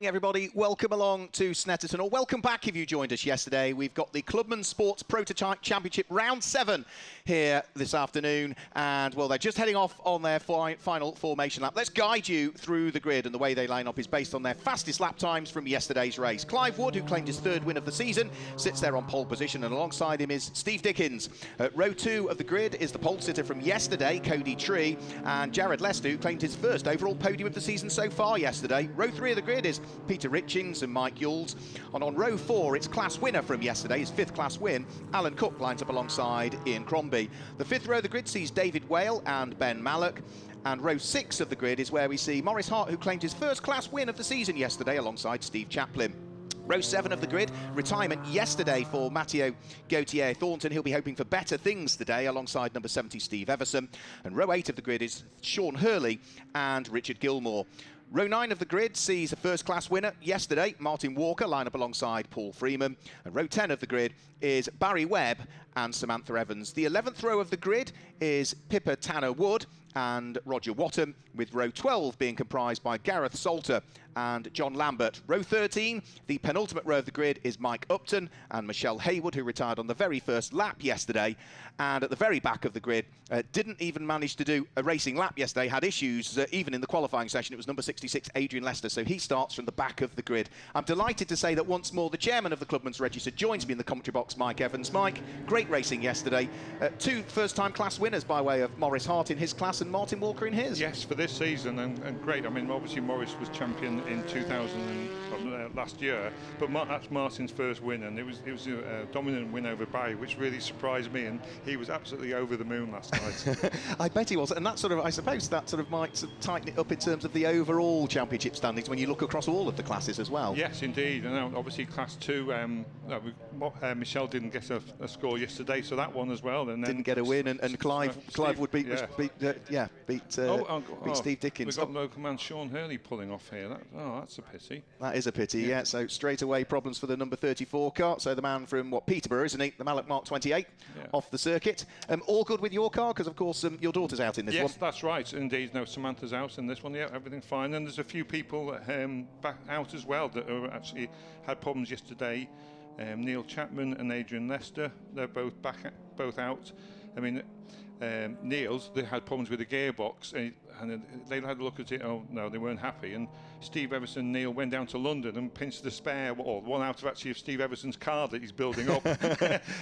Everybody, welcome along to Snetterton, or welcome back if you joined us yesterday. We've got the Clubmans Sports Prototype Championship Round 7 here this afternoon, and well, they're just heading off on their final formation lap. Let's guide you through the grid, and the way they line up is based on their fastest lap times from yesterday's race. Clive Wood, who claimed his third win of the season, sits there on pole position, and alongside him is Steve Dickens. Row 2 of the grid is the pole sitter from yesterday, Cody Tree, and Jared Lester, who claimed his first overall podium of the season so far yesterday. Row 3 of the grid is Peter Richings and Mike Yules. And on row 4, it's class winner from yesterday, his 5th class win. Alan Cook lines up alongside Ian Crombie. The 5th row of the grid sees David Whale and Ben Mallock. And row 6 of the grid is where we see Maurice Hart, who claimed his 1st class win of the season yesterday alongside Steve Chaplin. Row 7 of the grid, retirement yesterday for Matteo Gauthier Thornton. He'll be hoping for better things today alongside number 70 Steve Everson. And row 8 of the grid is Sean Hurley and Richard Gilmore. Row 9 of the grid sees a first class winner yesterday, Martin Walker, line up alongside Paul Freeman. And row 10 of the grid is Barry Webb and Samantha Evans. The 11th row of the grid is Pippa Tanner Wood and Roger Watton, with row 12 being comprised by Gareth Salter and John Lambert. Row 13, the penultimate row of the grid, is Mike Upton and Michelle Haywood, who retired on the very first lap yesterday. And at the very back of the grid, didn't even manage to do a racing lap yesterday, had issues even in the qualifying session. It was number 66, Adrian Lester, so he starts from the back of the grid. I'm delighted to say that once more the chairman of the Clubmans Register joins me in the commentary box, Mike Evans. Mike, great racing yesterday. 2 first-time class winners by way of Maurice Hart in his class and Martin Walker in his. Yes, for this season, and great. I mean, obviously Maurice was champion in 2000 last year, but that's Martin's first win, and it was a dominant win over Barry, which really surprised me, and he was absolutely over the moon last night. I bet he was, and that sort of, I suppose, that sort of might sort of tighten it up in terms of the overall championship standings when you look across all of the classes as well. Yes, indeed, and obviously Class 2, Michelle didn't get a score yesterday, so that one as well, and then didn't get a win, and Clive would beat Steve Dickens. We've got local man Sean Hurley pulling off here. That's a pity. That is a pity, yeah. So straight away problems for the number 34 car. So the man from Peterborough, isn't he? The Mallock Mark 28 off the circuit. All good with your car, because of course your daughter's out in this one. Yes, that's right. Indeed, no, Samantha's out in this one. Yeah, everything's fine. And there's a few people back out as well that actually had problems yesterday. Neil Chapman and Adrian Lester, they're both out. I mean, Neil's, they had problems with the gearbox, and they had a look at it. Oh no, they weren't happy. And Steve Everson and Neil went down to London and pinched the spare, or one out of actually of Steve Everson's car that he's building up.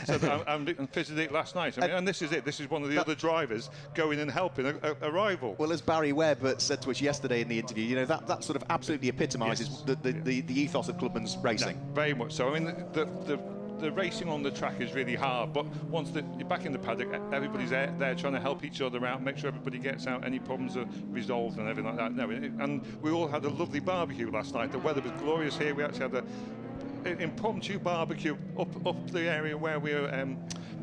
So and fitted it last night. I mean, and this is it. This is one of the other drivers going and helping a rival. Well, as Barry Webb said to us yesterday in the interview, you know, that sort of absolutely epitomises the ethos of Clubmans racing. No, very much so. I mean, the racing on the track is really hard, but once you're back in the paddock, everybody's there trying to help each other out, make sure everybody gets out, any problems are resolved and everything like that. No, and we all had a lovely barbecue last night. The weather was glorious here. We actually had an impromptu barbecue up the area where we were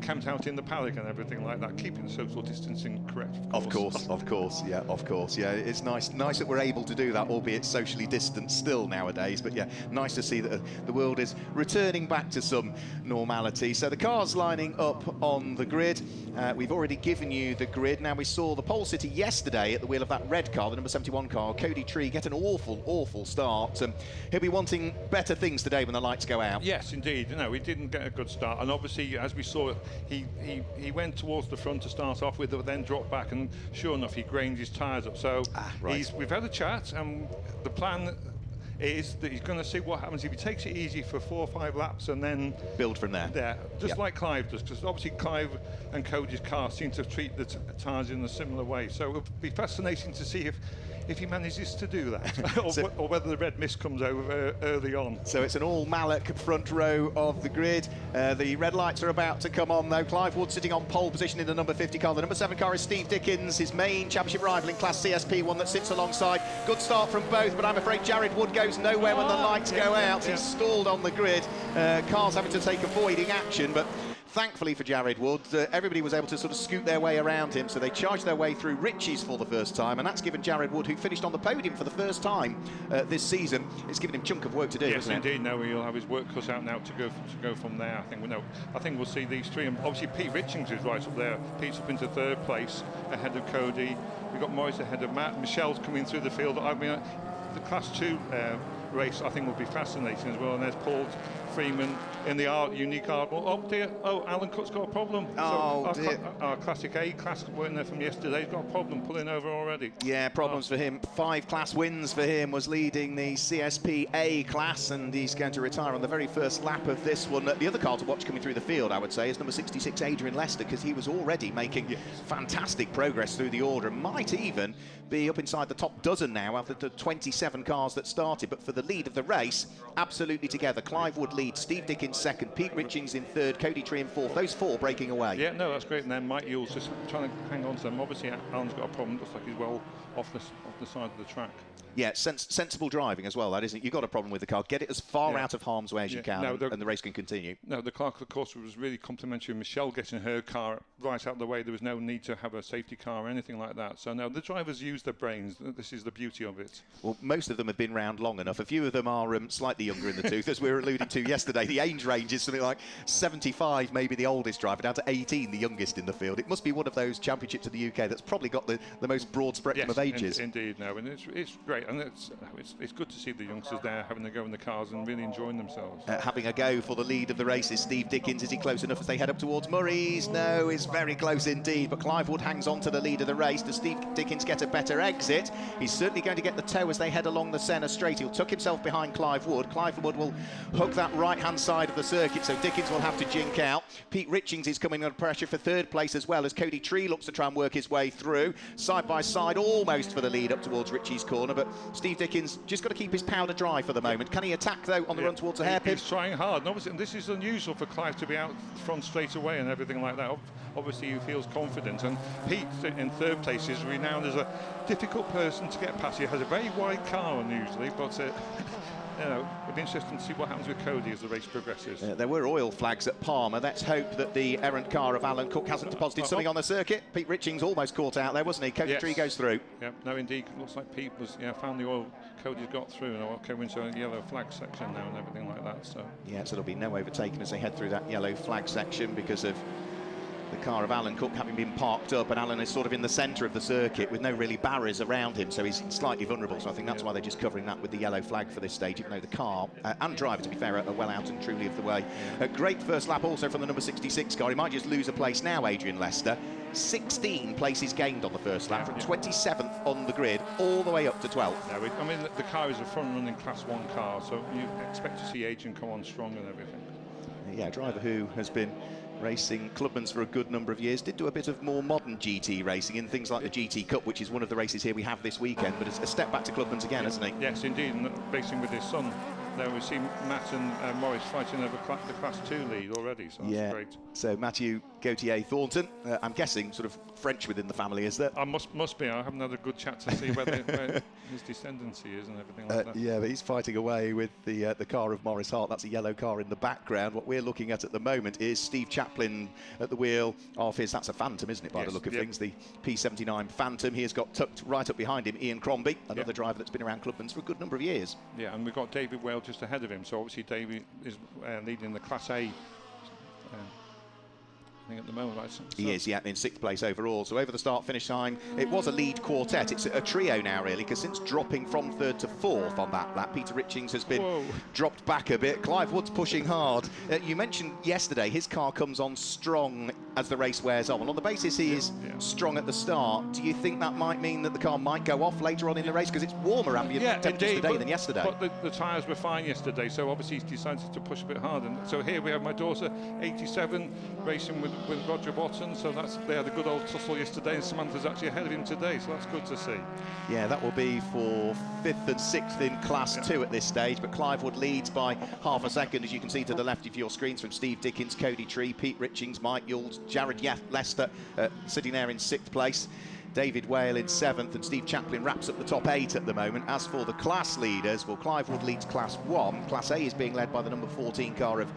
camped out in the paddock and everything like that, keeping the social distancing correct. Of course, yeah. It's nice that we're able to do that, albeit socially distanced still nowadays. But yeah, nice to see that the world is returning back to some normality. So the cars lining up on the grid. We've already given you the grid. Now, we saw the pole sitter yesterday at the wheel of that red car, the number 71 car, Cody Tree, get an awful start. He'll be wanting better things today when the lights go out. Yes, indeed. No, he didn't get a good start, and obviously, as we saw, he went towards the front to start off with, but then dropped back, and sure enough, he grained his tyres up. So we've had a chat, and the plan is that he's going to see what happens if he takes it easy for 4 or 5 laps and then build from there. Just like Clive does, because obviously Clive and Cody's car seem to treat the tyres in a similar way. So it'll be fascinating to see if he manages to do that, or whether the red mist comes over early on. So it's an all Mallock front row of the grid. The red lights are about to come on though. Clive Wood sitting on pole position in the number 50 car. The number 7 car is Steve Dickens, his main championship rival in Class CSP, one that sits alongside. Good start from both, but I'm afraid Jared Wood goes nowhere when the lights go out. He's stalled on the grid. Cars having to take avoiding action, but thankfully for Jared Wood, everybody was able to sort of scoot their way around him, so they charged their way through Ritchie's for the first time, and that's given Jared Wood, who finished on the podium for the first time this season, it's given him a chunk of work to do, yes, isn't it? Yes, indeed. No, he'll have his work cut out now to go from there. I think we'll see these three, and obviously Pete Richings is right up there. Pete's up into 3rd place ahead of Cody. We've got Maurice ahead of Matt. Michelle's coming through the field. I mean, the Class 2 race I think will be fascinating as well. And there's Paul Freeman in the unique Ardmore. Oh dear, Alan Cook's got a problem. Oh so dear. Our Classic A class weren't there from yesterday. He's got a problem pulling over already. Yeah, problems for him. 5 class wins for him, was leading the CSP A class, and he's going to retire on the very first lap of this one. The other car to watch coming through the field, I would say, is number 66, Adrian Lester, because he was already making fantastic progress through the order, and might even be up inside the top dozen now after the 27 cars that started. But for the lead of the race, absolutely together. Clive Wood leads, Steve Dickens second, Pete Richings in third, Cody Tree in fourth. Those 4 breaking away. Yeah, no, that's great. And then Mike Yule's just trying to hang on to them. Obviously, Alan's got a problem. Looks like he's well off the side of the track. Yeah, sensible driving as well, that isn't it? You've got a problem with the car. Get it as far out of harm's way as you can, and the race can continue. No, the clerk of the course was really complimentary of Michelle getting her car right out of the way. There was no need to have a safety car or anything like that. So, no, the drivers use their brains. This is the beauty of it. Well, most of them have been round long enough. A few of them are slightly younger in the tooth, as we were alluding to yesterday. The age range is something like 75, maybe the oldest driver, down to 18, the youngest in the field. It must be one of those championships of the UK that's probably got the most broad spectrum of ages. Indeed, no, and it's great. And it's good to see the youngsters there having a go in the cars and really enjoying themselves. Having a go for the lead of the race is Steve Dickens. Is he close enough as they head up towards Murray's? No, he's very close indeed. But Clive Wood hangs on to the lead of the race. Does Steve Dickens get a better exit? He's certainly going to get the toe as they head along the Senna straight. He'll tuck himself behind Clive Wood. Clive Wood will hug that right-hand side of the circuit, so Dickens will have to jink out. Pete Richings is coming under pressure for third place as well, as Cody Tree looks to try and work his way through. Side by side, almost for the lead up towards Ritchie's corner, but Steve Dickens just got to keep his powder dry for the moment. Can he attack, though, on the run towards the hairpin? He's trying hard, and obviously, and this is unusual for Clive to be out front straight away and everything like that. Obviously, he feels confident, and Pete, in third place, is renowned as a difficult person to get past. He has a very wide car, unusually, but it'll be interesting to see what happens with Cody as the race progresses. There were oil flags at Palmer. Let's hope that the errant car of Alan Cook hasn't deposited something on the circuit. Pete Richings almost caught out there, wasn't he? Cody Tree goes through. Yeah, no, indeed. Looks like Pete was found the oil. Cody's got through, and we're into a yellow flag section now and everything like that. So there'll be no overtaking as they head through that yellow flag section because of the car of Alan Cook having been parked up, and Alan is sort of in the centre of the circuit with no really barriers around him, so he's slightly vulnerable. So I think that's why they're just covering that with the yellow flag for this stage, even though the car and driver, to be fair, are well out and truly of the way. A great first lap also from the number 66 car. He might just lose a place now, Adrian Lester. 16 places gained on the first lap, from 27th on the grid all the way up to 12th. No, I mean, the car is a front-running Class 1 car, so you expect to see Adrian come on strong and everything. Yeah, a driver who has been racing Clubmans for a good number of years, did do a bit of more modern GT racing in things like the GT Cup, which is one of the races here we have this weekend, but it's a step back to Clubmans again, isn't he? Yes, indeed, and racing with his son. There we see Matt and Morris fighting over the Class 2 lead already, so that's great. So Matthew Gauthier Thornton, I'm guessing sort of French within the family, is there? I must be. I haven't had a good chat to see where his descendancy is and everything like that. Yeah, but he's fighting away with the car of Morris Hart. That's a yellow car in the background. What we're looking at the moment is Steve Chaplin at the wheel of his, that's a Phantom, isn't it, by the look of things, the P79 Phantom. He has got tucked right up behind him Ian Crombie, another driver that's been around Clubmans for a good number of years. Yeah, and we've got David Whale just ahead of him, so obviously David is leading the Class A at the moment, right? So he is, in 6th place overall. So over the start-finish time, it was a lead quartet. It's a trio now, really, because since dropping from 3rd to 4th on that lap, Peter Richings has been dropped back a bit. Clive Wood's pushing hard. You mentioned yesterday his car comes on strong as the race wears on. And on the basis he is strong at the start, do you think that might mean that the car might go off later on in the race? Because it's warmer ambient temperatures today than yesterday. But the tyres were fine yesterday, so obviously he's decided to push a bit harder. And so here we have my daughter, 87, racing with Roger Watson, so they had a good old tussle yesterday, and Samantha's actually ahead of him today, so that's good to see. Yeah, that will be for 5th and 6th in Class 2 at this stage, but Clive Wood leads by half a second, as you can see to the left of your screens, from Steve Dickens, Cody Tree, Pete Richings, Mike Yules, Jared Lester sitting there in 6th place. David Whale in 7th, and Steve Chaplin wraps up the top 8 at the moment. As for the class leaders, well, Clive Wood leads Class 1. Class A is being led by the number 14 car of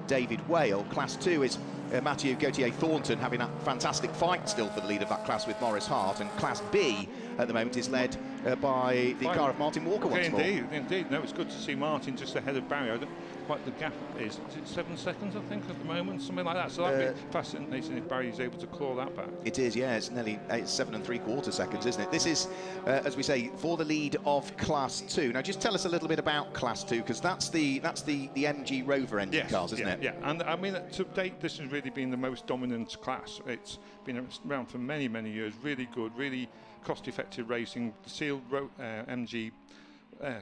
David Whale. Class 2 is Mathieu Gauthier-Thornton having a fantastic fight still for the lead of that class with Maurice Hart, and Class B at the moment is led by the car of Martin Walker once more. Indeed. No, it's good to see Martin just ahead of Barry. I don't quite the gap is it 7 seconds, I think, at the moment, something like that. So that'd be fascinating if Barry is able to claw that back. It is, yeah. It's nearly 7 3/4 seconds, isn't it? This is, as we say, for the lead of Class 2. Now, just tell us a little bit about Class 2, because that's the MG Rover engine cars, isn't it? Yeah, and I mean, to date, this has really been the most dominant class. It's been around for many, many years. Really good, really cost-effective racing. The sealed MG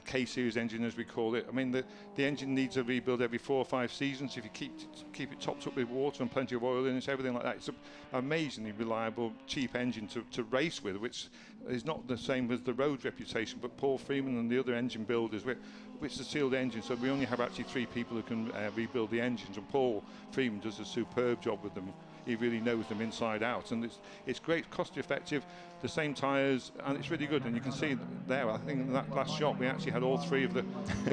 K-Series engine, as we call it. I mean, the engine needs a rebuild every 4 or 5 seasons. If you keep it topped up with water and plenty of oil in it, everything like that, it's an amazingly reliable, cheap engine to race with, which is not the same as the road reputation. But Paul Freeman and the other engine builders, which is a sealed engine, so we only have actually 3 people who can rebuild the engines, and Paul Freeman does a superb job with them. He really knows them inside out, and it's great, cost effective, the same tyres, and it's really good. And you can see there, I think in that last shot we actually had all 3 of the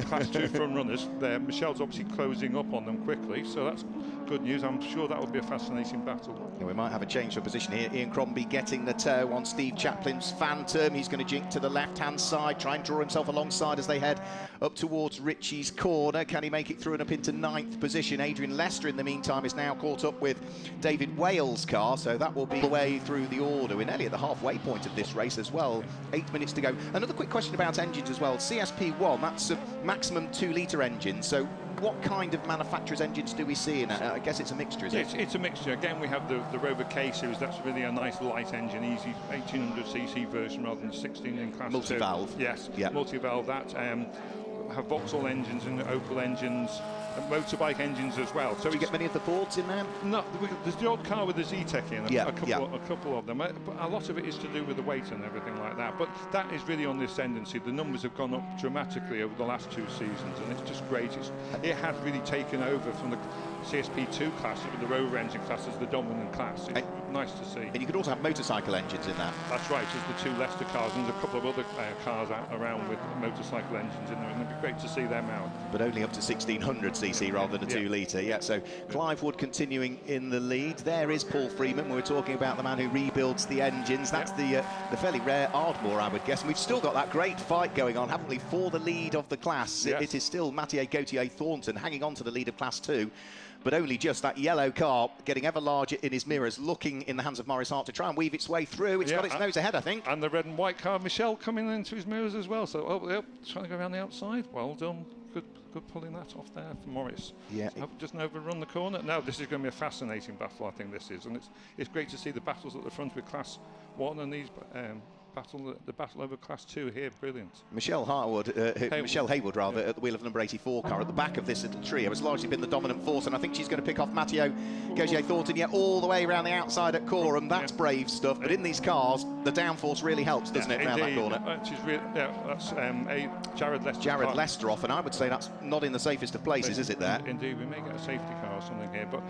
Class 2 front runners there. Michelle's obviously closing up on them quickly, so that's good news. I'm sure that will be a fascinating battle. Yeah, we might have a change of position here. Ian Crombie getting the toe on Steve Chaplin's Phantom. He's going to jink to the left-hand side, try and draw himself alongside as they head up towards Ritchie's corner. Can he make it through and up into 9th position? Adrian Lester, in the meantime, is now caught up with David Whale's car, so that will be the way through the order. We're nearly at the halfway point of this race as well. 8 minutes to go. Another quick question about engines as well. CSP1, that's a maximum 2-litre engine, so what kind of manufacturer's engines do we see in it? I guess it's a mixture, is it? It's a mixture. Again, we have the Rover K-Series. That's really a nice light engine, easy 1800cc version rather than 16 in Class 2. Multi-valve. Yes, yeah. Multi-valve. That have Vauxhall engines and Opel engines, and motorbike engines as well. So do you get many of the Fords in there? No, there's the odd car with the Z-Tech in, a couple of them. But a lot of it is to do with the weight and everything like that. But that is really on the ascendancy. The numbers have gone up dramatically over the last 2 seasons, and it's just great. It has really taken over from the CSP2 class, with the Rover engine class, as the dominant class. It's nice to see. And you could also have motorcycle engines in that. That's right. There's the 2 Leicester cars, and there's a couple of other cars around with motorcycle engines in there, and it'd be great to see them out. But only up to 1600cc rather than a 2-litre. Yeah, so Clive Wood continuing in the lead. There is Paul Freeman. We're talking about the man who rebuilds the engines. That's the fairly rare Ardmore, I would guess. And we've still got that great fight going on, haven't we, for the lead of the class. Yes. It is still Mathieu Gauthier-Thornton hanging on to the lead of Class 2. But only just that yellow car getting ever larger in his mirrors, looking in the hands of Maurice Hart to try and weave its way through. It's got its nose ahead, I think. And the red and white car, Michelle, coming into his mirrors as well. So, trying to go around the outside. Well done. Good pulling that off there for Maurice. Yeah. Just overrun the corner. Now, this is going to be a fascinating battle, I think this is. And it's great to see the battles at the front with Class 1 and these... the battle over Class 2 here, brilliant. Michelle Haywood, at the wheel of number 84 car at the back of this little trio has largely been the dominant force, and I think she's going to pick off Mathieu Gauthier-Thornton all the way around the outside at Coram. That's brave stuff, but in these cars the downforce really helps, doesn't it, around that corner? That's Jared Lester. Jared Lester off, and I would say that's not in the safest of places, is it there? Indeed, we may get a safety car or something here, but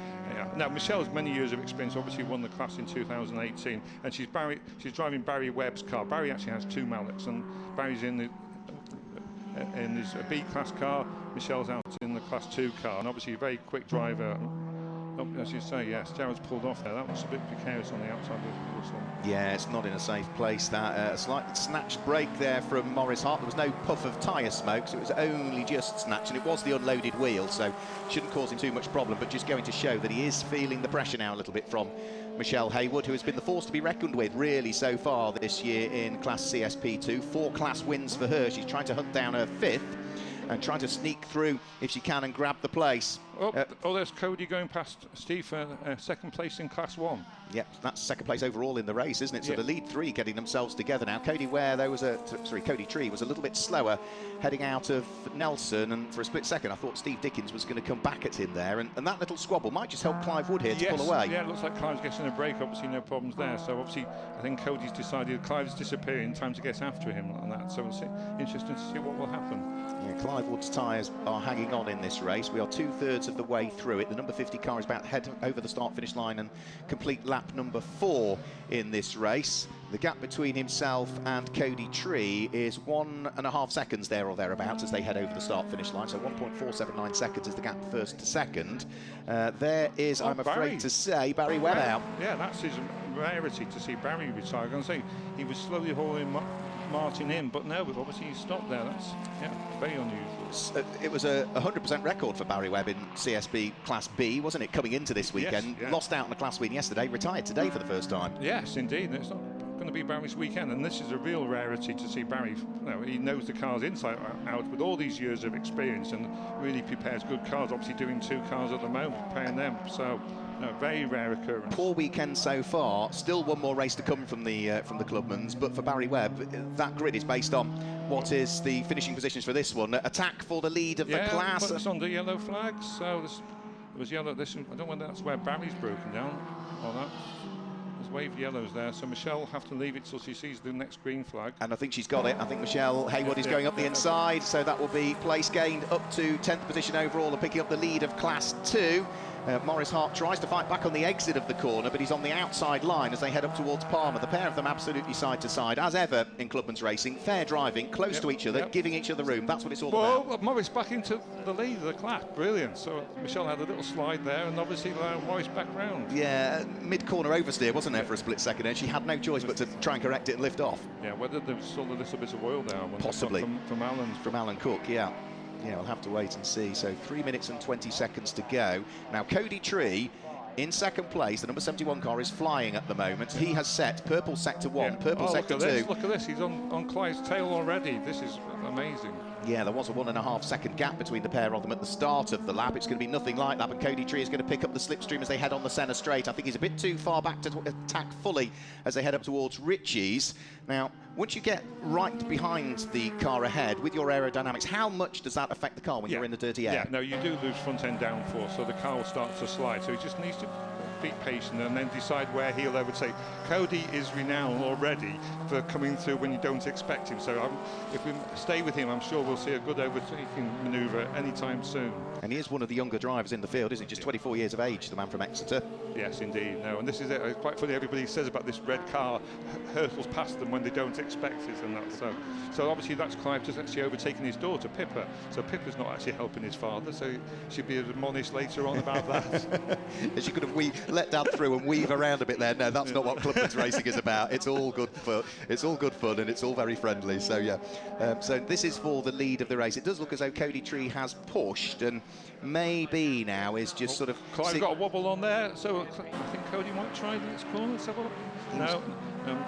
now Michelle has many years of experience, obviously won the class in 2018, and she's driving Barry Webb's car. Barry actually has 2 Mallets, and Barry's in his B class car. Michelle's out in the Class 2 car, and obviously a very quick driver. As you say, yes, Jared's pulled off there. That was a bit precarious on the outside of the whistle. Yeah, it's not in a safe place. That a slight snatched break there from Maurice Hart. There was no puff of tyre smoke, so it was only just snatched, and it was the unloaded wheel, so shouldn't cause him too much problem, but just going to show that he is feeling the pressure now a little bit from Michelle Haywood, who has been the force to be reckoned with really so far this year in Class CSP2. 4 class wins for her. She's trying to hunt down her 5th and trying to sneak through if she can and grab the place. There's Cody going past Steve for 2nd place in Class 1. Yep, that's 2nd place overall in the race, isn't it? So yep. The lead 3 getting themselves together now. Cody Tree was a little bit slower heading out of Nelson, and for a split second I thought Steve Dickens was going to come back at him there, and that little squabble might just help Clive Wood here to pull away. Yeah, it looks like Clive's getting a break, obviously no problems there, so obviously I think Cody's decided Clive's disappearing, time to get after him and that, so it's interesting to see what will happen. Yeah, Clive Clive Wood's tyres are hanging on in this race. We are 2/3 of the way through it. The number 50 car is about to head over the start-finish line and complete lap number 4 in this race. The gap between himself and Cody Tree is 1.5 seconds there or thereabouts as they head over the start-finish line. So 1.479 seconds is the gap first to second. There is, I'm afraid to say, Barry Webb out. Yeah, that's his rarity to see Barry retire. I'm going to say he was slowly hauling Martin in, but no, obviously he stopped there. That's very unusual. It was a 100% record for Barry Webb in CSB Class B, wasn't it, coming into this weekend? Yes, yeah. Lost out on the Class win yesterday, retired today for the first time. Yes, indeed. It's not going to be Barry's weekend, and this is a real rarity to see Barry. He knows the cars inside out with all these years of experience and really prepares good cars. Obviously doing 2 cars at the moment, preparing them. So, no, very rare occurrence. Poor weekend so far. Still one more race to come from the Clubmans, but for Barry Webb, that grid is based on what is the finishing positions for this one. Attack for the lead of the class. But it's under yellow flags, so it was yellow. I don't know whether that's where Barry's broken down or that. There's waved yellows there, so Michelle will have to leave it till she sees the next green flag. And I think she's got it. I think Michelle Haywood is going up the inside, so that will be place gained up to 10th position overall and picking up the lead of Class 2. Maurice Hart tries to fight back on the exit of the corner, but he's on the outside line as they head up towards Palmer. The pair of them absolutely side to side, as ever in Clubmans racing. Fair driving, close to each other, giving each other room. That's what it's all about. Well, Maurice back into the lead of the class. Brilliant. So Michelle had a little slide there, and obviously Maurice back round. Yeah, mid-corner oversteer, wasn't there, for a split second, and she had no choice but to try and correct it and lift off. Yeah, whether there was still a little bit of oil there. Possibly. From Alan Cook, yeah. Yeah, we'll have to wait and see. So 3 minutes and 20 seconds to go. Now, Cody Tree in second place. The number 71 car is flying at the moment. He has set purple sector 1, purple sector 2. Look at this. He's on Clive's tail already. This is amazing. Yeah, there was a 1.5 second gap between the pair of them at the start of the lap. It's going to be nothing like that, but Cody Tree is going to pick up the slipstream as they head on the centre straight. I think he's a bit too far back to attack fully as they head up towards Ritchie's. Now, once you get right behind the car ahead with your aerodynamics, how much does that affect the car when you're in the dirty air? Yeah, no, you do lose front end downforce, so the car will start to slide. So he just needs to be patient and then decide where he'll overtake. Cody is renowned already for coming through when you don't expect him. So if we stay with him, I'm sure we'll see a good overtaking manoeuvre anytime soon. And he is one of the younger drivers in the field, isn't he? Just 24 years of age, the man from Exeter. Yes, indeed. No, and this is it. It's quite funny. Everybody says about this red car hurtles past them when they don't expect it, and that's so obviously that's Clive just actually overtaking his daughter Pippa. So Pippa's not actually helping his father, so she'll be admonished later on about that. She could have let Dad through and weave around a bit there. No, that's not what Clubmans racing is about. It's all good fun. It's all good fun, and it's all very friendly. So yeah. So this is for the lead of the race. It does look as though Cody Tree has pushed, and maybe now is just sort of. Clive got a wobble on there, so I think Cody might try the next corner. Let's have a look. No.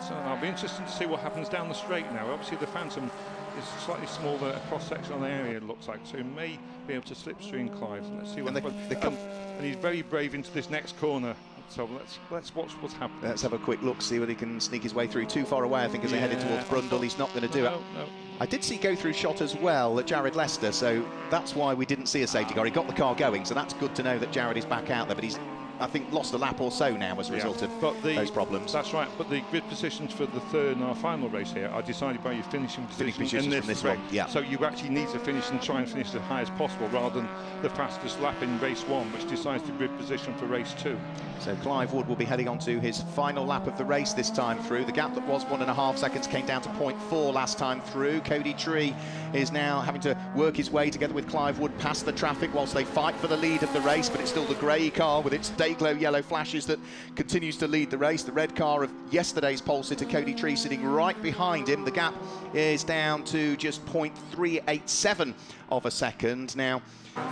So I'll be interested to see what happens down the straight now. Obviously the Phantom is slightly smaller cross-sectional area, it looks like, so he may be able to slipstream Clive. Let's see what happens. And he's very brave into this next corner. So let's watch what's happening. Let's have a quick look, see whether he can sneak his way through. Too far away, I think, as they headed towards Brundle. He's not going to do it. No. I did see go through shot as well at Jared Lester, so that's why we didn't see a safety car. He got the car going, so that's good to know that Jared is back out there, but he's, I think, lost a lap or so now as a result of those problems. That's right, but the grid positions for the third and our final race here are decided by your finishing position in this one. Yeah. So you actually need to finish and try and finish as high as possible rather than the fastest lap in race 1, which decides the grid position for race 2. So Clive Wood will be heading on to his final lap of the race this time through. The gap that was 1.5 seconds came down to 0.4 last time through. Cody Tree is now having to work his way together with Clive Wood past the traffic whilst they fight for the lead of the race, but it's still the grey car with its day-glow yellow flashes that continues to lead the race. The red car of yesterday's pole sitter Cody Tree sitting right behind him. The gap is down to just 0.387 of a second. Now,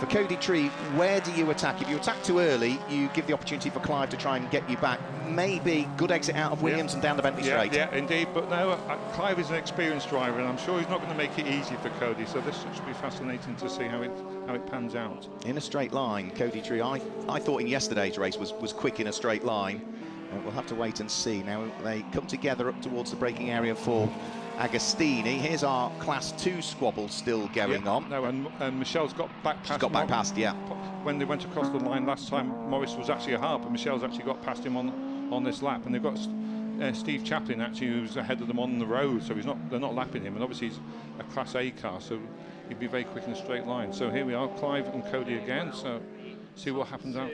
for Cody Tree, where do you attack? If you attack too early, you give the opportunity for Clive to try and get you back. Maybe good exit out of Williams and down the Bentley straight. Yeah, indeed. But no, Clive is an experienced driver, and I'm sure he's not going to make it easy for Cody. So this should be fascinating to see how it pans out. In a straight line, Cody Tree, I thought in yesterday's race was quick in a straight line. We'll have to wait and see. Now they come together up towards the braking area for Agostini. Here's our Class 2 squabble still going on. No, and Michelle's got back past. She's got back past, yeah. When they went across the line last time, Morris was actually a half, but Michelle's actually got past him on this lap, and they've got Steve Chaplin actually, who's ahead of them on the road, so they're not lapping him, and obviously he's a Class A car, so he'd be very quick in a straight line. So here we are, Clive and Cody again. So see what happens out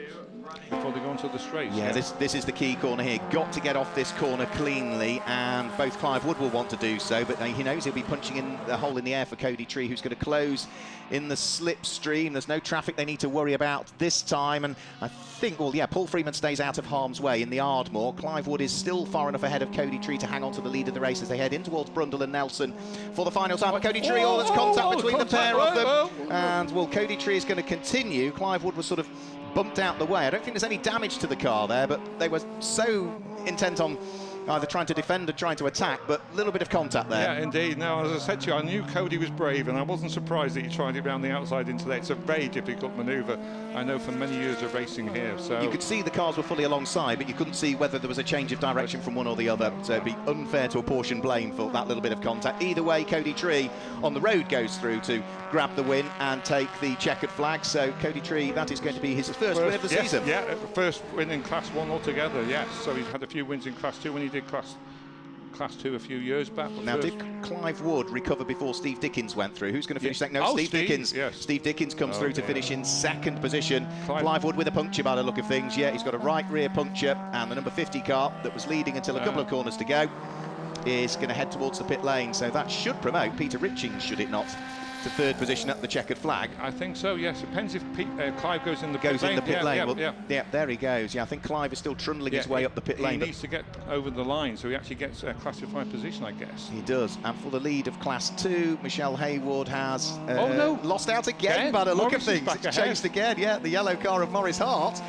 before they go onto the straight. Yeah, this is the key corner here. Got to get off this corner cleanly, and both Clive Wood will want to do so, but he knows he'll be punching in the hole in the air for Cody Tree, who's going to close in the slipstream. There's no traffic they need to worry about this time, and I think, well, yeah, Paul Freeman stays out of harm's way in the Ardmore. Clive Wood is still far enough ahead of Cody Tree to hang on to the lead of the race as they head in towards Brundle and Nelson for the final time. But Cody Tree, there's contact between the pair of them, and, well, Cody Tree is going to continue. Clive Wood was sort of bumped out the way. I don't think there's any damage to the car there, but they were so intent on either trying to defend or trying to attack, but a little bit of contact there. Yeah, indeed. Now, as I said to you, I knew Cody was brave, and I wasn't surprised that he tried it round the outside into there. It's a very difficult manoeuvre, I know, from many years of racing here. So you could see the cars were fully alongside, but you couldn't see whether there was a change of direction from one or the other, so it'd be unfair to apportion blame for that little bit of contact. Either way, Cody Tree on the road goes through to grab the win and take the checkered flag. So Cody Tree, that is going to be his first win of the season. Yeah, first win in Class 1 altogether, yes. So he's had a few wins in Class 2 when he did Class 2 a few years back. Now, did Clive Wood recover before Steve Dickens went through? Who's going to finish second? No, Steve Dickens. Yes. Steve Dickens comes through to finish in second position. Clive Wood with a puncture by the look of things. Yeah, he's got a right rear puncture, and the number 50 car that was leading until a couple of corners to go is going to head towards the pit lane. So that should promote Peter Richings, should it not, to third position at the checkered flag. I think so, yes. It depends if Clive goes in the pit lane. Yeah, there he goes. Yeah, I think Clive is still trundling his way up the pit lane. He needs to get over the line, so he actually gets a classified position, I guess. He does. And for the lead of Class 2, Michelle Haywood has lost out again by the look of things. It's changed again, yeah. The yellow car of Morris Hart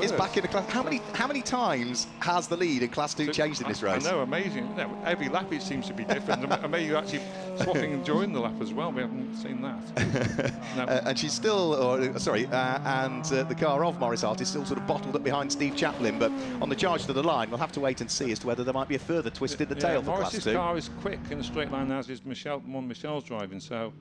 is back in the class. How many times has the lead in Class 2 changed in this race? I know, amazing. Every lap it seems to be different. I may actually swapping during the lap as well. We haven't seen that. No. And she's still, the car of Morris Hart is still sort of bottled up behind Steve Chaplin, but on the charge to the line, we'll have to wait and see as to whether there might be a further twist in the tail for Class 2. Morris's car is quick in a straight line, as is one Michelle's driving, so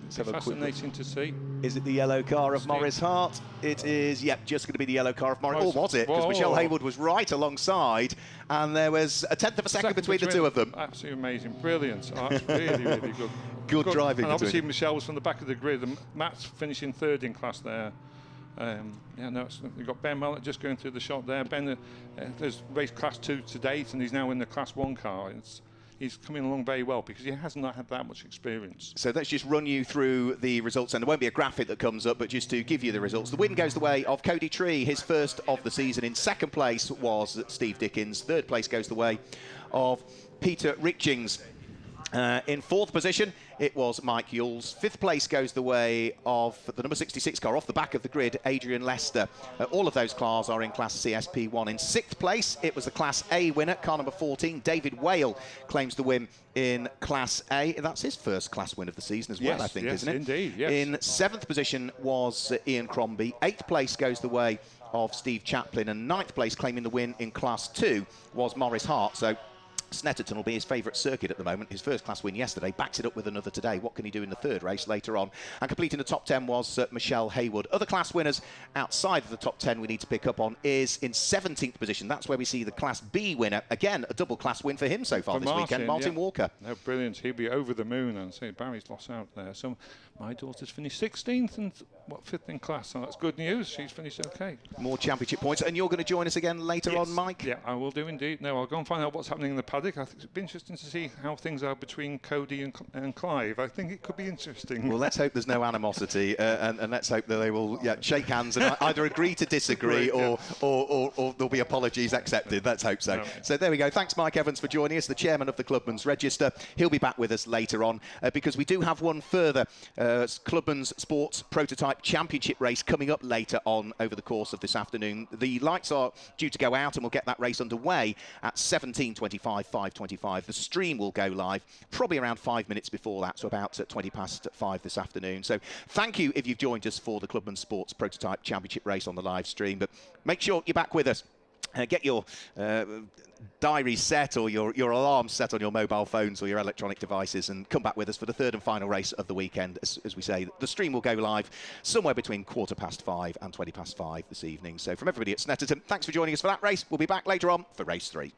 it's fascinating to see. Is it the yellow car of Morris Hart? It is, just going to be the yellow car of Morris. Or was it? Because Michelle Haywood was right alongside, and there was a tenth of a second between the two of them. Absolutely amazing. Brilliant. Oh, that's really, really good. Good driving. And obviously Michelle was from the back of the grid, and Matt's finishing third in class there. You've got Ben Mallet just going through the shot there. Ben has raced Class 2 to date, and he's now in the Class 1 car. He's coming along very well because he has not had that much experience. So let's just run you through the results, and there won't be a graphic that comes up, but just to give you the results. The win goes the way of Cody Tree, his first of the season. In second place was Steve Dickens. Third place goes the way of Peter Richings. In fourth position, it was Mike Yules. Fifth place goes the way of the number 66 car off the back of the grid, Adrian Lester. All of those cars are in Class CSP1. In sixth place, it was the Class A winner, car number 14, David Whale, claims the win in Class A. That's his first Class win of the season as well, I think, isn't it? Indeed, yes. In seventh position was Ian Crombie. Eighth place goes the way of Steve Chaplin, and ninth place claiming the win in Class 2 was Morris Hart. So Snetterton will be his favourite circuit at the moment. His first class win yesterday, backs it up with another today. What can he do in the third race later on? And completing the top 10 was Michelle Haywood. Other class winners outside of the top 10 we need to pick up on is in 17th position. That's where we see the Class B winner. Again, a double class win for him so far this weekend, Martin Walker. No, brilliant. He'll be over the moon. And say Barry's lost out there. So my daughter's finished 16th and fifth in class. So that's good news. She's finished okay. More championship points. And you're going to join us again later on, Mike? Yeah, I will do indeed. No, I'll go and find out what's happening in the paddock. I think it'd be interesting to see how things are between Cody and Clive. I think it could be interesting. Well, let's hope there's no animosity, and let's hope that they will shake hands and either agree to disagree or there'll be apologies accepted. Let's hope so. So there we go. Thanks, Mike Evans, for joining us, the chairman of the Clubmans Register. He'll be back with us later on because we do have one further Clubmans Sports Prototype Championship race coming up later on over the course of this afternoon. The lights are due to go out and we'll get that race underway at 17:25, 5:25. The stream will go live probably around 5 minutes before that, so about 20 past 5 this afternoon. So thank you if you've joined us for the Clubman Sports Prototype Championship race on the live stream, but make sure you're back with us. Get your diary set or your alarm set on your mobile phones or your electronic devices and come back with us for the third and final race of the weekend. As we say, the stream will go live somewhere between 5:15 and 5:20 this evening. So from everybody at Snetterton, thanks for joining us for that race. We'll be back later on for race 3.